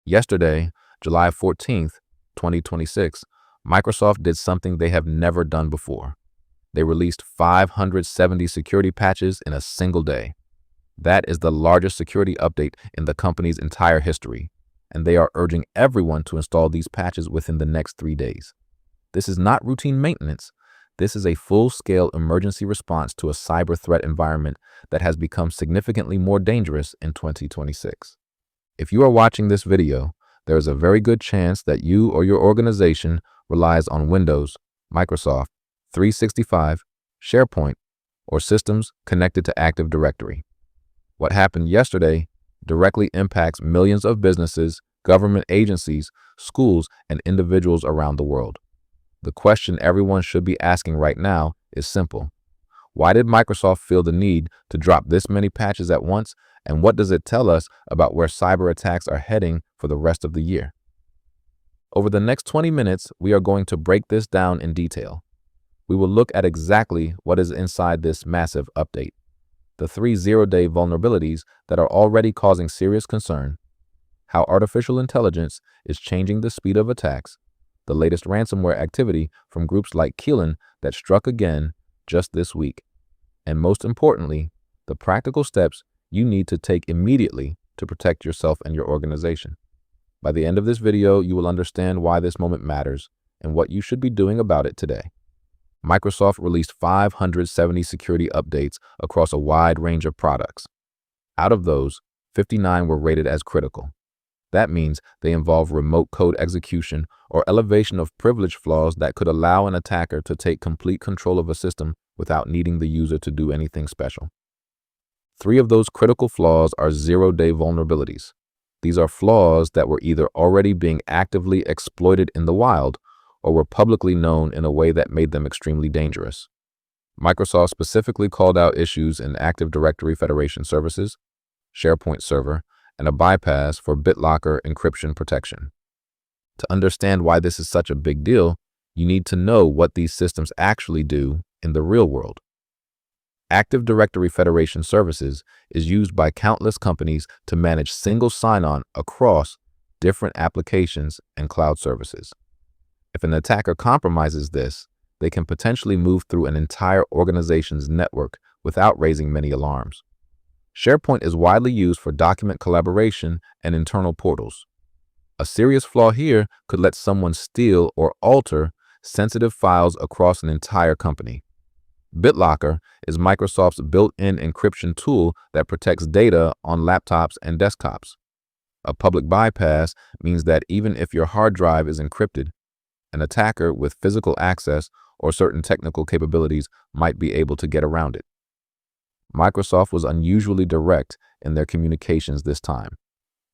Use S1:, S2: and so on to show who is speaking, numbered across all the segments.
S1: Yesterday, July 14th, 2026, Microsoft did something they have never done before. They released 570 security patches in a single day. That is the largest security update in the company's entire history, and they are urging everyone to install these patches within the next 3 days. This is not routine maintenance. This is a full-scale emergency response to a cyber threat environment that has become significantly more dangerous in 2026. If you are watching this video, there is a very good chance that you or your organization relies on Windows, Microsoft 365, SharePoint, or systems connected to Active Directory. What happened yesterday directly impacts millions of businesses, government agencies, schools, and individuals around the world. The question everyone should be asking right now is simple. Why did Microsoft feel the need to drop this many patches at once, and what does it tell us about where cyber attacks are heading for the rest of the year? Over the next 20 minutes, we are going to break this down in detail. We will look at exactly what is inside this massive update, the 3 zero-day vulnerabilities that are already causing serious concern, how artificial intelligence is changing the speed of attacks, the latest ransomware activity from groups like Qilin that struck again just this week, and most importantly, the practical steps you need to take immediately to protect yourself and your organization. By the end of this video, you will understand why this moment matters and what you should be doing about it today. Microsoft released 570 security updates across a wide range of products. Out of those, 59 were rated as critical. That means they involve remote code execution or elevation of privilege flaws that could allow an attacker to take complete control of a system without needing the user to do anything special. 3 of those critical flaws are zero-day vulnerabilities. These are flaws that were either already being actively exploited in the wild or were publicly known in a way that made them extremely dangerous. Microsoft specifically called out issues in Active Directory Federation services, SharePoint Server, and a bypass for BitLocker encryption protection. To understand why this is such a big deal, you need to know what these systems actually do in the real world. Active Directory Federation services is used by countless companies to manage single sign-on across different applications and cloud services. If an attacker compromises this, they can potentially move through an entire organization's network without raising many alarms. SharePoint is widely used for document collaboration and internal portals. A serious flaw here could let someone steal or alter sensitive files across an entire company. BitLocker is Microsoft's built-in encryption tool that protects data on laptops and desktops. A public bypass means that even if your hard drive is encrypted, an attacker with physical access or certain technical capabilities might be able to get around it. Microsoft was unusually direct in their communications this time.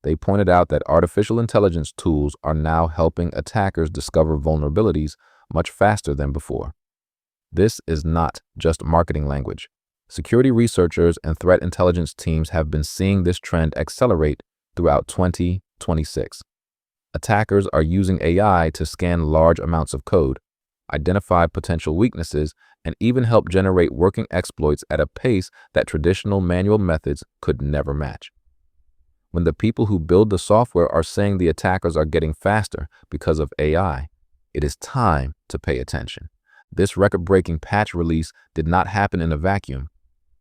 S1: They pointed out that artificial intelligence tools are now helping attackers discover vulnerabilities much faster than before. This is not just marketing language. Security researchers and threat intelligence teams have been seeing this trend accelerate throughout 2026. Attackers are using AI to scan large amounts of code, identify potential weaknesses, and even help generate working exploits at a pace that traditional manual methods could never match. When the people who build the software are saying the attackers are getting faster because of AI, it is time to pay attention. This record-breaking patch release did not happen in a vacuum.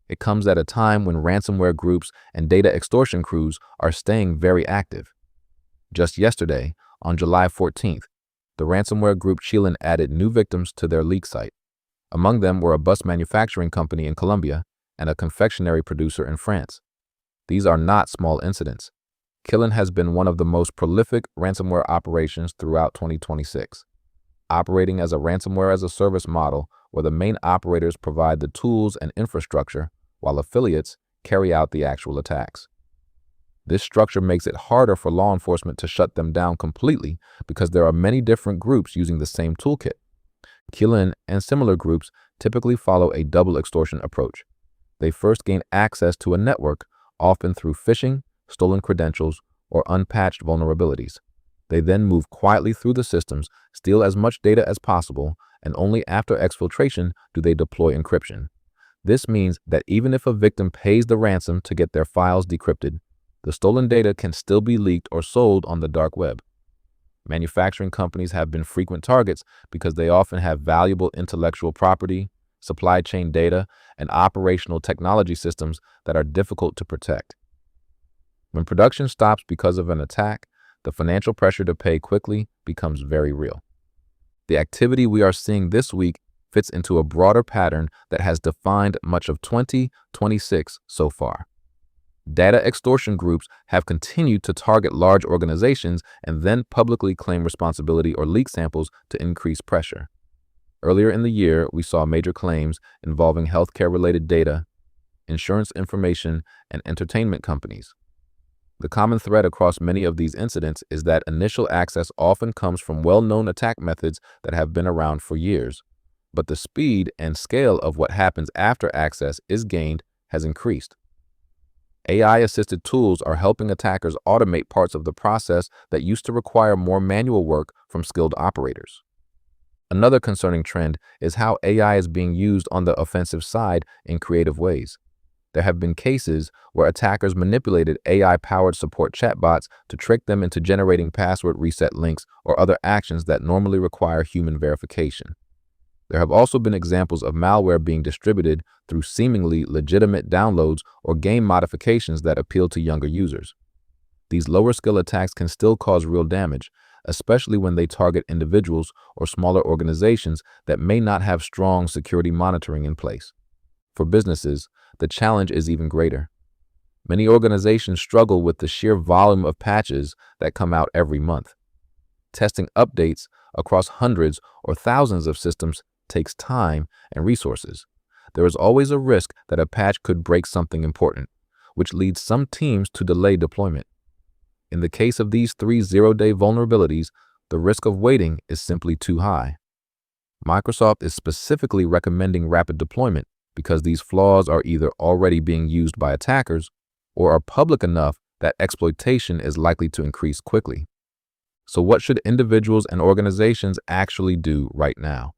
S1: It comes at a time when ransomware groups and data extortion crews are staying very active. Just yesterday, on July 14th, the ransomware group Qilin added new victims to their leak site. Among them were a bus manufacturing company in Colombia and a confectionery producer in France. These are not small incidents. Qilin has been one of the most prolific ransomware operations throughout 2026, operating as a ransomware-as-a-service model where the main operators provide the tools and infrastructure while affiliates carry out the actual attacks. This structure makes it harder for law enforcement to shut them down completely because there are many different groups using the same toolkit. Qilin and similar groups typically follow a double-extortion approach. They first gain access to a network, often through phishing, stolen credentials, or unpatched vulnerabilities. They then move quietly through the systems, steal as much data as possible, and only after exfiltration do they deploy encryption. This means that even if a victim pays the ransom to get their files decrypted, The stolen data can still be leaked or sold on the dark web. Manufacturing companies have been frequent targets because they often have valuable intellectual property, supply chain data, and operational technology systems that are difficult to protect. When production stops because of an attack, the financial pressure to pay quickly becomes very real. The activity we are seeing this week fits into a broader pattern that has defined much of 2026 so far. Data extortion groups have continued to target large organizations and then publicly claim responsibility or leak samples to increase pressure. Earlier in the year, we saw major claims involving healthcare-related data, insurance information, and entertainment companies. The common thread across many of these incidents is that initial access often comes from well-known attack methods that have been around for years, but the speed and scale of what happens after access is gained has increased. AI-assisted tools are helping attackers automate parts of the process that used to require more manual work from skilled operators. Another concerning trend is how AI is being used on the offensive side in creative ways. There have been cases where attackers manipulated AI-powered support chatbots to trick them into generating password reset links or other actions that normally require human verification. There have also been examples of malware being distributed through seemingly legitimate downloads or game modifications that appeal to younger users. These lower-skill attacks can still cause real damage, especially when they target individuals or smaller organizations that may not have strong security monitoring in place. For businesses, the challenge is even greater. Many organizations struggle with the sheer volume of patches that come out every month. Testing updates across hundreds or thousands of systems takes time and resources. There is always a risk that a patch could break something important, which leads some teams to delay deployment. In the case of these 3 zero-day vulnerabilities, the risk of waiting is simply too high. Microsoft is specifically recommending rapid deployment because these flaws are either already being used by attackers or are public enough that exploitation is likely to increase quickly. So what should individuals and organizations actually do right now?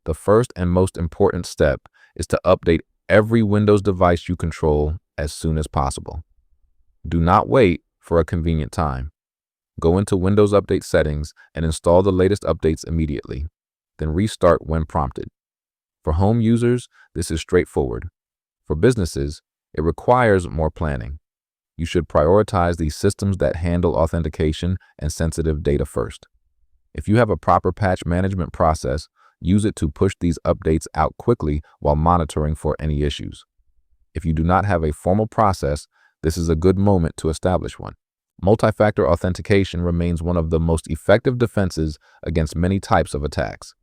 S1: The first and most important step is to update every Windows device you control as soon as possible. Do not wait for a convenient time. Go into Windows Update settings and install the latest updates immediately, then restart when prompted. For home users, this is straightforward. For businesses, it requires more planning. You should prioritize the systems that handle authentication and sensitive data first. If you have a proper patch management process, use it to push these updates out quickly while monitoring for any issues. If you do not have a formal process, this is a good moment to establish one. Multi-factor authentication remains one of the most effective defenses against many types of attacks.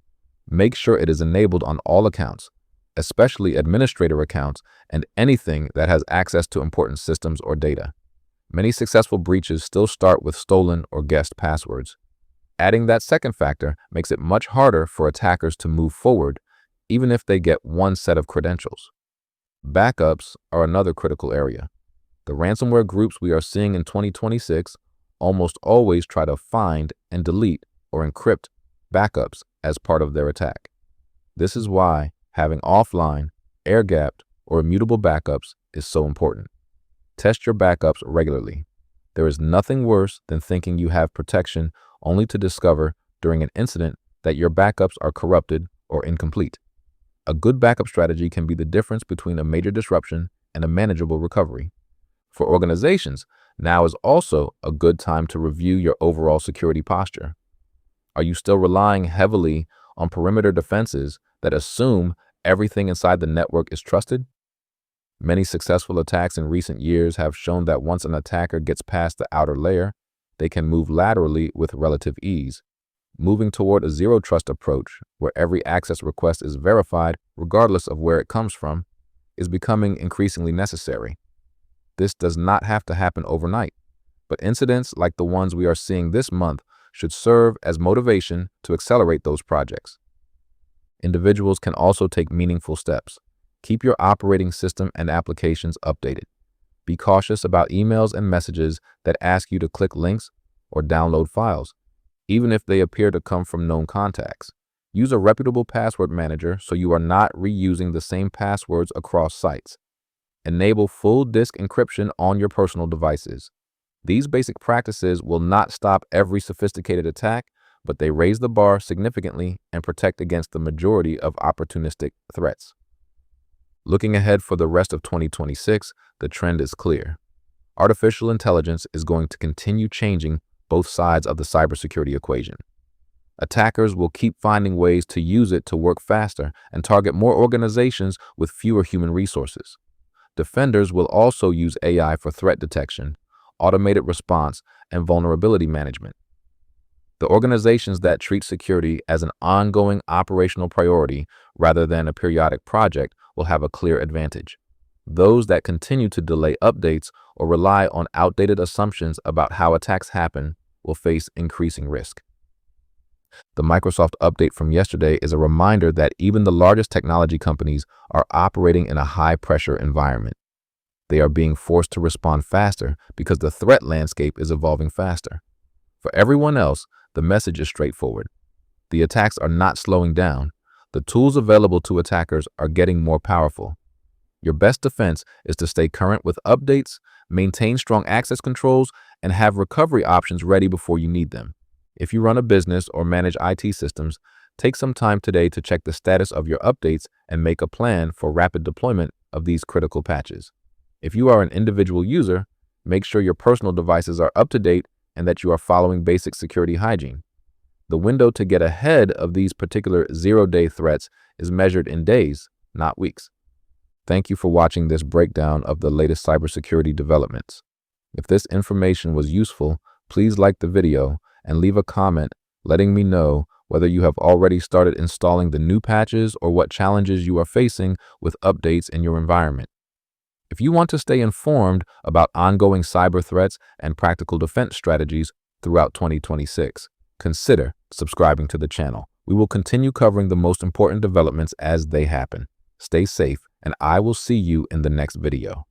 S1: Make sure it is enabled on all accounts, especially administrator accounts and anything that has access to important systems or data. Many successful breaches still start with stolen or guessed passwords. Adding that second factor makes it much harder for attackers to move forward, even if they get one set of credentials. Backups are another critical area. The ransomware groups we are seeing in 2026 almost always try to find and delete or encrypt backups as part of their attack. This is why having offline, air-gapped, or immutable backups is so important. Test your backups regularly. There is nothing worse than thinking you have protection only to discover during an incident that your backups are corrupted or incomplete. A good backup strategy can be the difference between a major disruption and a manageable recovery. For organizations, now is also a good time to review your overall security posture. Are you still relying heavily on perimeter defenses that assume everything inside the network is trusted? Many successful attacks in recent years have shown that once an attacker gets past the outer layer, they can move laterally with relative ease. Moving toward a zero-trust approach, where every access request is verified regardless of where it comes from, is becoming increasingly necessary. This does not have to happen overnight, but incidents like the ones we are seeing this month should serve as motivation to accelerate those projects. Individuals can also take meaningful steps. Keep your operating system and applications updated. Be cautious about emails and messages that ask you to click links or download files, even if they appear to come from known contacts. Use a reputable password manager so you are not reusing the same passwords across sites. Enable full disk encryption on your personal devices. These basic practices will not stop every sophisticated attack, but they raise the bar significantly and protect against the majority of opportunistic threats. Looking ahead for the rest of 2026, the trend is clear. Artificial intelligence is going to continue changing both sides of the cybersecurity equation. Attackers will keep finding ways to use it to work faster and target more organizations with fewer human resources. Defenders will also use AI for threat detection, automated response, and vulnerability management. The organizations that treat security as an ongoing operational priority rather than a periodic project will have a clear advantage. Those that continue to delay updates or rely on outdated assumptions about how attacks happen will face increasing risk. The Microsoft update from yesterday is a reminder that even the largest technology companies are operating in a high-pressure environment. They are being forced to respond faster because the threat landscape is evolving faster. For everyone else, the message is straightforward. The attacks are not slowing down. The tools available to attackers are getting more powerful. Your best defense is to stay current with updates, maintain strong access controls, and have recovery options ready before you need them. If you run a business or manage IT systems, take some time today to check the status of your updates and make a plan for rapid deployment of these critical patches. If you are an individual user, make sure your personal devices are up to date and that you are following basic security hygiene. The window to get ahead of these particular zero-day threats is measured in days, not weeks. Thank you for watching this breakdown of the latest cybersecurity developments. If this information was useful, please like the video and leave a comment letting me know whether you have already started installing the new patches or what challenges you are facing with updates in your environment. If you want to stay informed about ongoing cyber threats and practical defense strategies throughout 2026, consider subscribing to the channel. We will continue covering the most important developments as they happen. Stay safe, and I will see you in the next video.